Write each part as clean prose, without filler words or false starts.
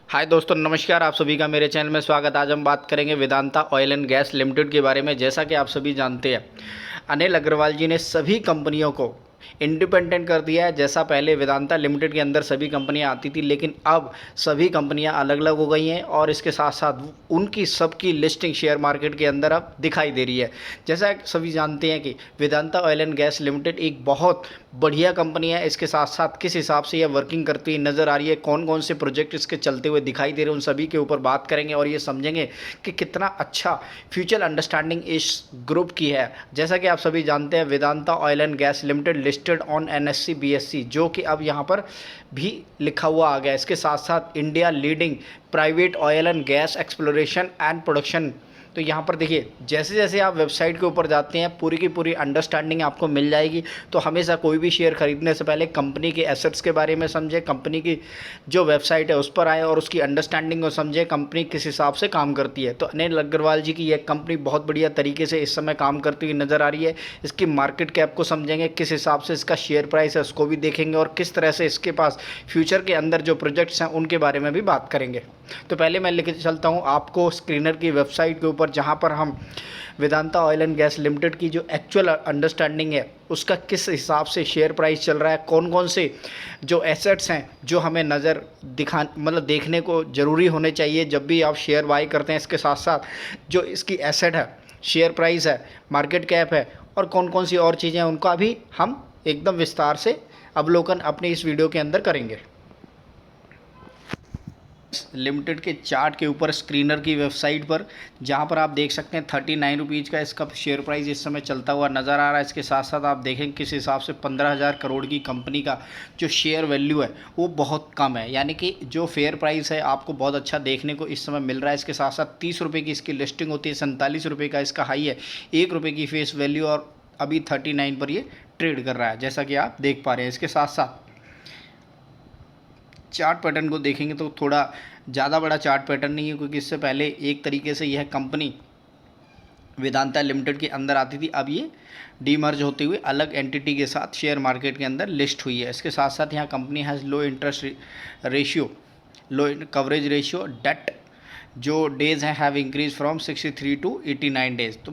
हाय दोस्तों, नमस्कार। आप सभी का मेरे चैनल में स्वागत। आज हम बात करेंगे Vedanta oil and gas limited के बारे में। जैसा कि आप सभी जानते हैं, अनिल अग्रवाल जी ने सभी कंपनियों को इंडिपेंडेंट कर दिया है। जैसा पहले वेदांता लिमिटेड के अंदर सभी कंपनियां आती थी, लेकिन अब सभी कंपनियां अलग अलग हो गई हैं और इसके साथ साथ उनकी सबकी लिस्टिंग शेयर मार्केट के अंदर अब दिखाई दे रही है। जैसा सभी जानते हैं कि Vedanta oil and gas limited एक बहुत बढ़िया कंपनी है। इसके साथ साथ किस हिसाब से यह वर्किंग करती हुई नज़र आ रही है, कौन कौन से प्रोजेक्ट इसके चलते हुए दिखाई दे रहे हैं, उन सभी के ऊपर बात करेंगे और ये समझेंगे कि कितना अच्छा फ्यूचर अंडरस्टैंडिंग इस ग्रुप की है। जैसा कि आप सभी जानते हैं, Vedanta oil and gas limited listed on NSC BSc, जो कि अब यहाँ पर भी लिखा हुआ आ गया। इसके साथ साथ India leading private oil and gas exploration and production. तो यहाँ पर देखिए, जैसे जैसे आप वेबसाइट के ऊपर जाते हैं, पूरी की पूरी अंडरस्टैंडिंग आपको मिल जाएगी। तो हमेशा कोई भी शेयर खरीदने से पहले कंपनी के एसेट्स के बारे में समझें, कंपनी की जो वेबसाइट है उस पर आए और उसकी अंडरस्टैंडिंग को समझें, कंपनी किस हिसाब से काम करती है। तो अनिल अग्रवाल जी की यह कंपनी बहुत बढ़िया तरीके से इस समय काम करती हुई नज़र आ रही है। इसकी मार्केट कैप को समझेंगे, किस हिसाब से इसका शेयर प्राइस है उसको भी देखेंगे और किस तरह से इसके पास फ्यूचर के अंदर जो प्रोजेक्ट्स हैं उनके बारे में भी बात करेंगे। तो पहले मैं लेकर चलता हूँ आपको स्क्रीनर की वेबसाइट के ऊपर, जहाँ पर हम Vedanta oil and gas limited की जो एक्चुअल अंडरस्टैंडिंग है उसका किस हिसाब से शेयर प्राइस चल रहा है, कौन कौन से जो एसेट्स हैं जो हमें नज़र देखने को ज़रूरी होने चाहिए जब भी आप शेयर बाई करते हैं। इसके साथ साथ जो इसकी एसेट है, शेयर प्राइस है, मार्केट कैप है और कौन कौन सी और चीज़ें हैं, उनका भी हम एकदम विस्तार से अवलोकन अपनी इस वीडियो के अंदर करेंगे। लिमिटेड के चार्ट के ऊपर स्क्रीनर की वेबसाइट पर, जहां पर आप देख सकते हैं 39 रुपीज़ का इसका शेयर प्राइस इस समय चलता हुआ नज़र आ रहा है। इसके साथ साथ आप देखें किस हिसाब से 15,000 करोड़ की कंपनी का जो शेयर वैल्यू है वो बहुत कम है, यानी कि जो फेयर प्राइस है आपको बहुत अच्छा देखने को इस समय मिल रहा है। इसके साथ साथ 30 रुपये की इसकी लिस्टिंग होती है, 47 रुपये का इसका हाई है, 1 रुपये की फेस वैल्यू और अभी 39 पर ये ट्रेड कर रहा है, जैसा कि आप देख पा रहे हैं। इसके साथ साथ चार्ट पैटर्न को देखेंगे तो थोड़ा ज़्यादा बड़ा चार्ट पैटर्न नहीं है, क्योंकि इससे पहले एक तरीके से यह कंपनी वेदांता लिमिटेड के अंदर आती थी। अब ये डीमर्ज होते हुए अलग एंटिटी के साथ शेयर मार्केट के अंदर लिस्ट हुई है। इसके साथ साथ यहाँ company has low interest ratio, low coverage ratio, debt जो डेज़ हैं have increase from 63 to 89 days. तो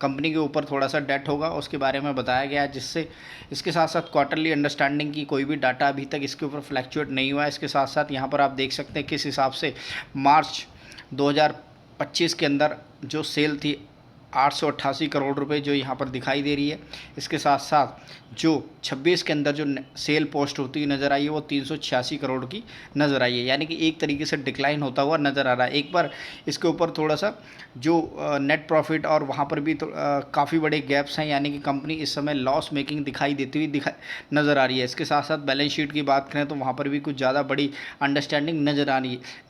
कंपनी के ऊपर थोड़ा सा डेट होगा, उसके बारे में बताया गया है, जिससे इसके साथ साथ क्वार्टरली अंडरस्टैंडिंग की कोई भी डाटा अभी तक इसके ऊपर फ्लैक्चुएट नहीं हुआ है। इसके साथ साथ यहाँ पर आप देख सकते हैं किस हिसाब से मार्च 2025 के अंदर जो सेल थी 888 करोड़ रुपए जो यहाँ पर दिखाई दे रही है। इसके साथ साथ जो 26 के अंदर जो सेल पोस्ट होती हुई नज़र आई है वो 386 करोड़ की नज़र आई है, यानी कि एक तरीके से डिक्लाइन होता हुआ नज़र आ रहा है। एक बार इसके ऊपर थोड़ा सा जो नेट प्रॉफिट और वहाँ पर भी काफ़ी बड़े गैप्स हैं, यानी कि कंपनी इस समय लॉस मेकिंग दिखाई देती हुई नज़र आ रही है। इसके साथ साथ बैलेंस शीट की बात करें तो वहाँ पर भी कुछ ज़्यादा बड़ी अंडरस्टैंडिंग नज़र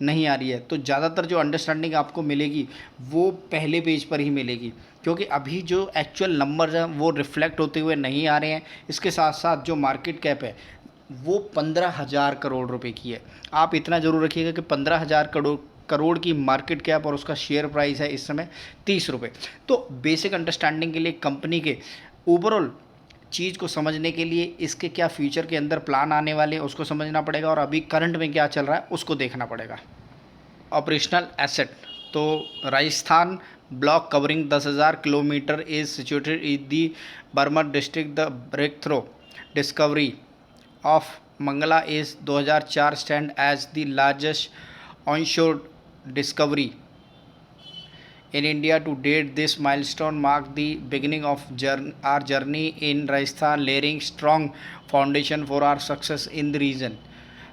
नहीं आ रही है। तो ज़्यादातर जो अंडरस्टैंडिंग आपको मिलेगी वो पहले पेज पर ही मिलेगी, क्योंकि अभी जो एक्चुअल नंबर्स हैं वो रिफ्लेक्ट होते हुए नहीं आ रहे हैं। इसके साथ साथ जो मार्केट कैप है वो 15,000 करोड़ रुपए की है। आप इतना ज़रूर रखिएगा कि 15,000 करोड़ की मार्केट कैप और उसका शेयर प्राइस है इस समय 30 रुपये। तो बेसिक अंडरस्टैंडिंग के लिए कंपनी के ओवरऑल चीज़ को समझने के लिए इसके क्या फ्यूचर के अंदर प्लान आने वाले हैं उसको समझना पड़ेगा, और अभी करंट में क्या चल रहा है उसको देखना पड़ेगा। ऑपरेशनल एसेट, तो Rajasthan block covering 10,000 kilometre is situated in the Barmer district. The breakthrough discovery of Mangala is 2004 stand as the largest onshore discovery in India to date. This milestone marked the beginning of our journey in Rajasthan, laying strong foundation for our success in the region.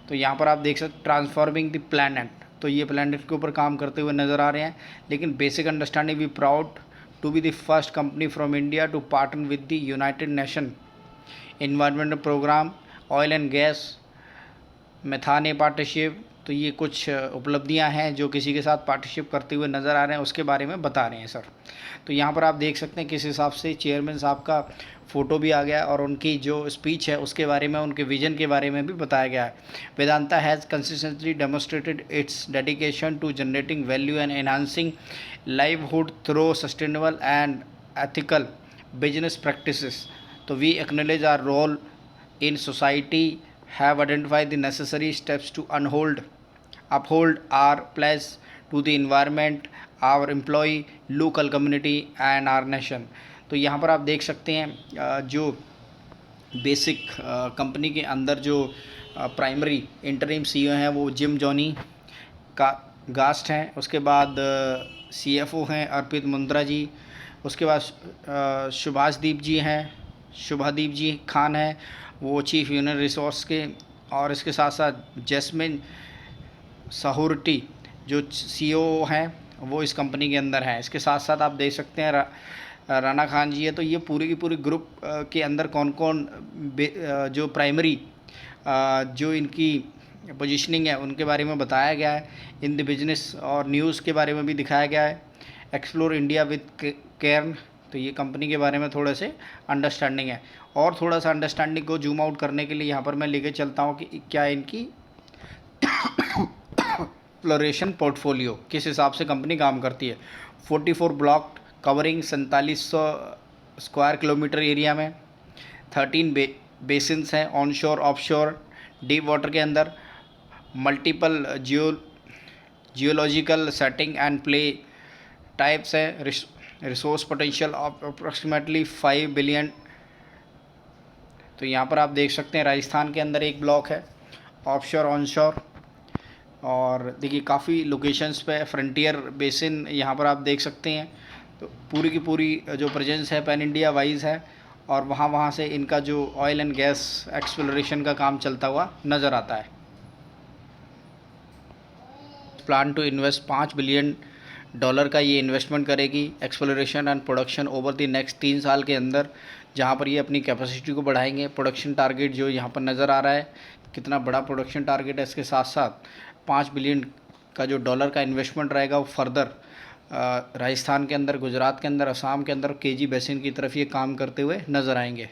तो यहाँ पर आप देख सकते transforming the planet, तो ये planet के ऊपर काम करते हुए नज़र आ रहे हैं। लेकिन basic understanding, we proud to be the first company from India to partner with the United Nation environmental programme, oil and gas, methane partnership. तो ये कुछ उपलब्धियां हैं जो किसी के साथ पार्टनरशिप करते हुए नज़र आ रहे हैं, उसके बारे में बता रहे हैं सर। तो यहाँ पर आप देख सकते हैं किस हिसाब से चेयरमैन साहब का फ़ोटो भी आ गया और उनकी जो स्पीच है उसके बारे में, उनके विजन के बारे में भी बताया गया है। Vedanta has consistently demonstrated its dedication to generating value and enhancing livelihood through sustainable and ethical business practices. तो we acknowledge our role in society, have identified the necessary steps to uphold uphold our pledge to the environment, our employee, local community and our nation। तो यहाँ पर आप देख सकते हैं जो basic company के अंदर जो प्राइमरी इंटरिम सीईओ हैं वो जिम जॉनी का गास्ट हैं, उसके बाद सीएफओ हैं अर्पित मुंद्रा जी, उसके बाद शुभाषदीप जी हैं, शुभादीप जी खान हैं, वो चीफ ह्यूमन रिसोर्स के, और इसके साथ साथ जैस्मिन साहुरटी जो सीईओ हैं वो इस कंपनी के अंदर हैं। इसके साथ साथ आप देख सकते हैं राना खान जी है। तो ये पूरी की पूरी ग्रुप के अंदर कौन कौन जो प्राइमरी जो इनकी पोजीशनिंग है उनके बारे में बताया गया है। इन द बिजनेस और न्यूज़ के बारे में भी दिखाया गया है। एक्सप्लोर इंडिया विद केयर्न, तो ये कंपनी के बारे में थोड़े से अंडरस्टैंडिंग है। और थोड़ा सा अंडरस्टैंडिंग को जूम आउट करने के लिए यहाँ पर मैं लेके चलता हूँ कि क्या इनकी एक्सप्लोरेशन पोर्टफोलियो किस हिसाब से कंपनी काम करती है। 44 block covering 4700 square kilometre area में, 13 बेसिन्स हैं ऑन शोर ऑफ शोर डीप वाटर के अंदर, multiple geological setting and play types हैं, resource potential of approximately 5 billion. तो यहाँ पर आप देख सकते हैं राजस्थान के अंदर एक ब्लॉक है ऑफशोर ऑनशोर, और देखिए काफ़ी लोकेशंस पे फ्रंटियर बेसिन यहाँ पर आप देख सकते हैं। तो पूरी की पूरी जो प्रेजेंस है पैन इंडिया वाइज है, और वहाँ से इनका जो ऑयल एंड गैस एक्सप्लोरेशन का काम चलता हुआ नज़र आता है। प्लान टू इन्वेस्ट $5 बिलियन का ये इन्वेस्टमेंट करेगी exploration and production over the next 3 साल के अंदर, जहाँ पर ये अपनी कैपेसिटी को बढ़ाएंगे। प्रोडक्शन टारगेट जो यहाँ पर नज़र आ रहा है कितना बड़ा प्रोडक्शन टारगेट है, इसके साथ साथ $5 बिलियन का जो डॉलर का इन्वेस्टमेंट रहेगा वो फर्दर राजस्थान के अंदर, गुजरात के अंदर, असम के अंदर केजी बेसिन की तरफ ये काम करते हुए नज़र आएंगे।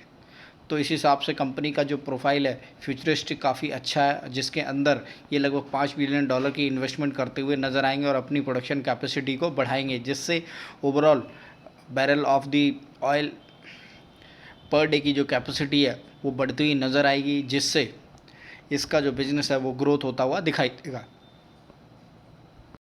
तो इस हिसाब से कंपनी का जो प्रोफाइल है फ्यूचरिस्टिक काफ़ी अच्छा है, जिसके अंदर ये लगभग $5 बिलियन की इन्वेस्टमेंट करते हुए नज़र आएंगे और अपनी प्रोडक्शन कैपेसिटी को बढ़ाएंगे, जिससे overall barrel of the oil per day की जो कैपेसिटी है वो बढ़ती हुई नज़र आएगी, जिससे इसका जो बिज़नेस है वो ग्रोथ होता हुआ दिखाई देगा।